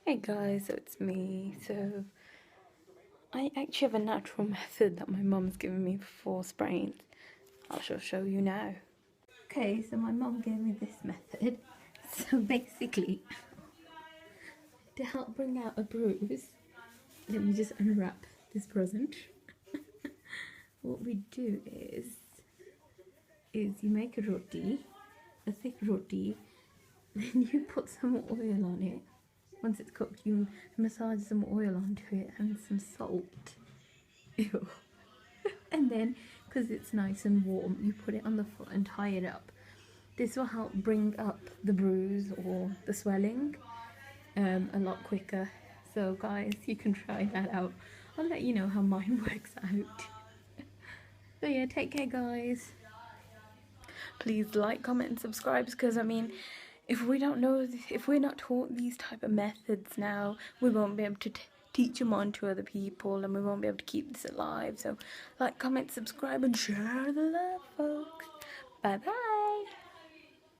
Hey guys, so it's me. So I actually have a natural method that my mum's given me for sprains. I shall show you now. Okay, so my mum gave me this method. So basically, to help bring out a bruise, let me just unwrap this present. What we do is you make a roti, a thick roti, then you put some oil on it. Once it's cooked, you massage some oil onto it and some salt. Ew. And then, because it's nice and warm, you put it on the foot and tie it up. This will help bring up the bruise or the swelling a lot quicker. So guys, you can try that out. I'll let you know how mine works out. So yeah, take care guys. Please like, comment and subscribe, because I mean, if we're not taught these type of methods now, we won't be able to teach them on to other people, and we won't be able to keep this alive. So like, comment, subscribe and share the love, folks. Bye bye.